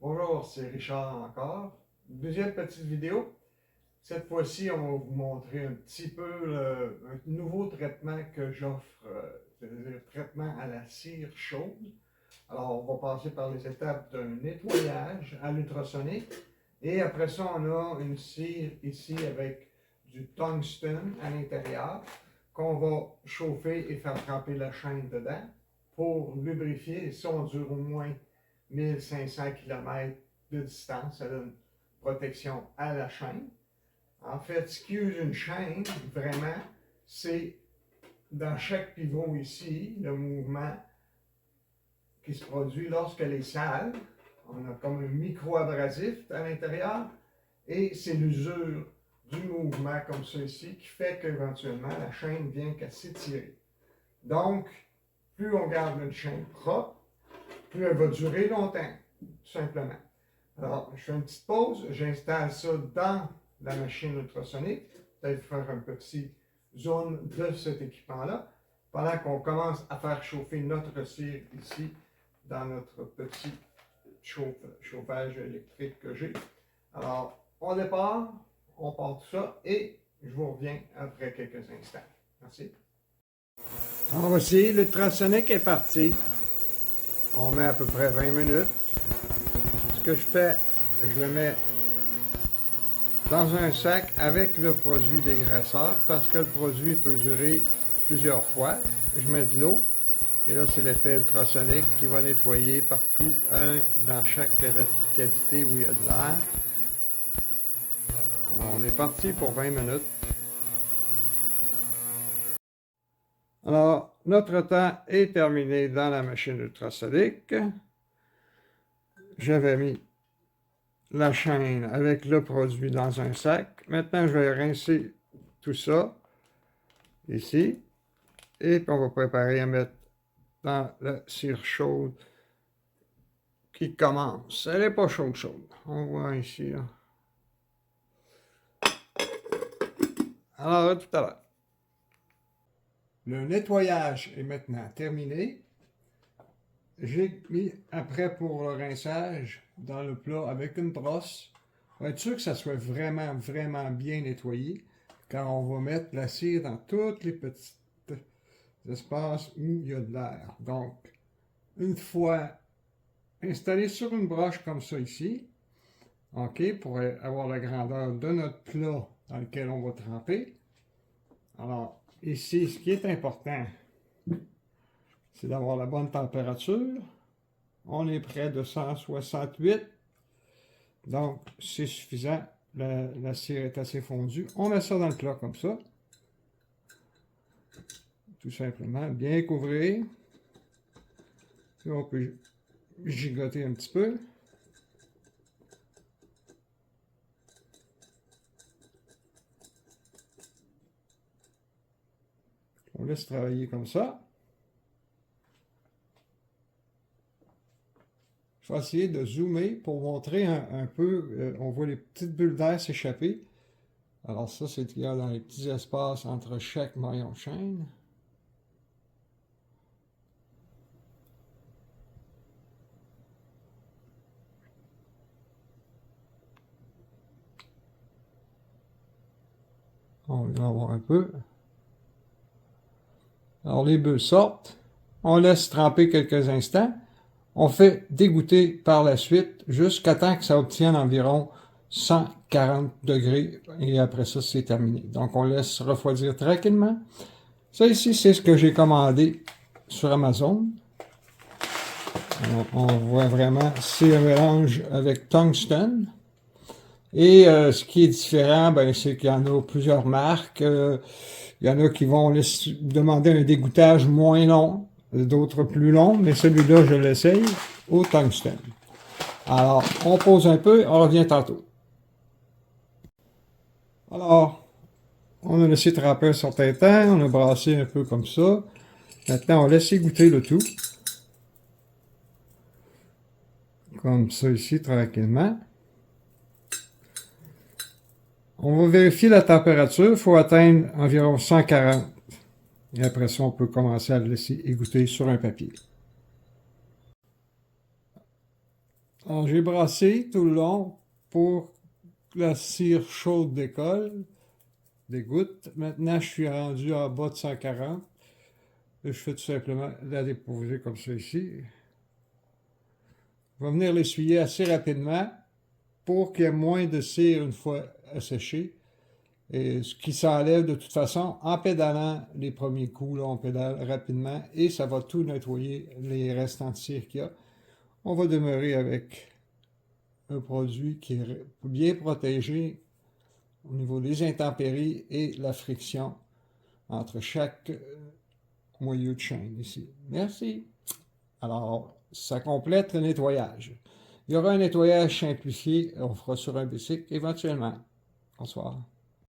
Bonjour, c'est Richard encore. Deuxième petite vidéo. Cette fois-ci, on va vous montrer un petit peu un nouveau traitement que j'offre, c'est-à-dire traitement à la cire chaude. Alors, on va passer par les étapes d'un nettoyage à l'ultrasonique. Et après ça, on a une cire ici avec du tungstène à l'intérieur qu'on va chauffer et faire tremper la chaîne dedans pour lubrifier. Et ça, on dure au moins 1500 km de distance. Ça donne protection à la chaîne. En fait, ce qui use une chaîne, vraiment, c'est dans chaque pivot ici, le mouvement qui se produit lorsqu'elle est sale. On a comme un micro-abrasif à l'intérieur et c'est l'usure du mouvement comme ça ici qui fait qu'éventuellement la chaîne vient qu'à s'étirer. Donc, plus on garde une chaîne propre, plus elle va durer longtemps, tout simplement. Alors, je fais une petite pause, j'installe ça dans la machine ultrasonique, peut-être faire un petit zoom de cet équipement-là, pendant qu'on commence à faire chauffer notre cire ici dans notre petit chauffage électrique que j'ai. Alors, on départ, on part tout ça et je vous reviens après quelques instants. Merci. Alors voici, l'ultrasonique est parti. On met à peu près 20 minutes. Ce que je fais, je le mets dans un sac avec le produit dégraisseur parce que le produit peut durer plusieurs fois. Je mets de l'eau et là c'est l'effet ultrasonique qui va nettoyer partout, dans chaque cavité où il y a de l'air. On est parti pour 20 minutes. Alors, notre temps est terminé dans la machine ultrasonique. J'avais mis la chaîne avec le produit dans un sac. Maintenant, je vais rincer tout ça ici. Et puis, on va préparer à mettre dans la cire chaude qui commence. Elle n'est pas chaude. On voit ici. Là. Alors, à tout à l'heure. Le nettoyage est maintenant terminé. J'ai mis après pour le rinçage dans le plat avec une brosse pour être sûr que ça soit vraiment bien nettoyé, car on va mettre la cire dans tous les petits espaces où il y a de l'air. Donc, une fois installé sur une broche comme ça ici, ok, pour avoir la grandeur de notre plat dans lequel on va tremper. Alors, ici, ce qui est important, c'est d'avoir la bonne température. On est près de 168. Donc, c'est suffisant. La cire est assez fondue. On met ça dans le plat comme ça. Tout simplement. Bien couvrir. Puis on peut gigoter un petit peu. On laisse travailler comme ça. Je vais essayer de zoomer pour montrer un peu. On voit les petites bulles d'air s'échapper. Alors ça, c'est qu'il y a dans les petits espaces entre chaque maillon de chaîne. On va en voir un peu. Alors les bulles sortent. On laisse tremper quelques instants. On fait dégoûter par la suite jusqu'à temps que ça obtienne environ 140 degrés et après ça, c'est terminé. Donc, on laisse refroidir tranquillement. Ça ici, c'est ce que j'ai commandé sur Amazon. On voit vraiment, c'est un mélange avec tungstène. Et ce qui est différent, ben, c'est qu'il y en a plusieurs marques. Il y en a qui vont demander un dégoûtage moins long, d'autres plus longs, mais celui-là, je l'essaye au tungstène. Alors, on pose un peu, on revient tantôt. Alors, on a laissé tremper un certain temps, on a brassé un peu comme ça. Maintenant, on laisse égoutter le tout. Comme ça ici, tranquillement. On va vérifier la température, il faut atteindre environ 140. Et après ça, on peut commencer à le laisser égoutter sur un papier. Alors, j'ai brassé tout le long pour que la cire chaude décolle, des gouttes. Maintenant, je suis rendu en bas de 140. Et je fais tout simplement la déposer comme ça ici. Je vais venir l'essuyer assez rapidement pour qu'il y ait moins de cire une fois asséché. Et ce qui s'enlève de toute façon en pédalant les premiers coups, là, on pédale rapidement et ça va tout nettoyer les restants de cire qu'il y a. On va demeurer avec un produit qui est bien protégé au niveau des intempéries et la friction entre chaque moyeu de chaîne ici. Merci. Alors, ça complète le nettoyage. Il y aura un nettoyage simplifié, on fera sur un bicycle éventuellement. Bonsoir.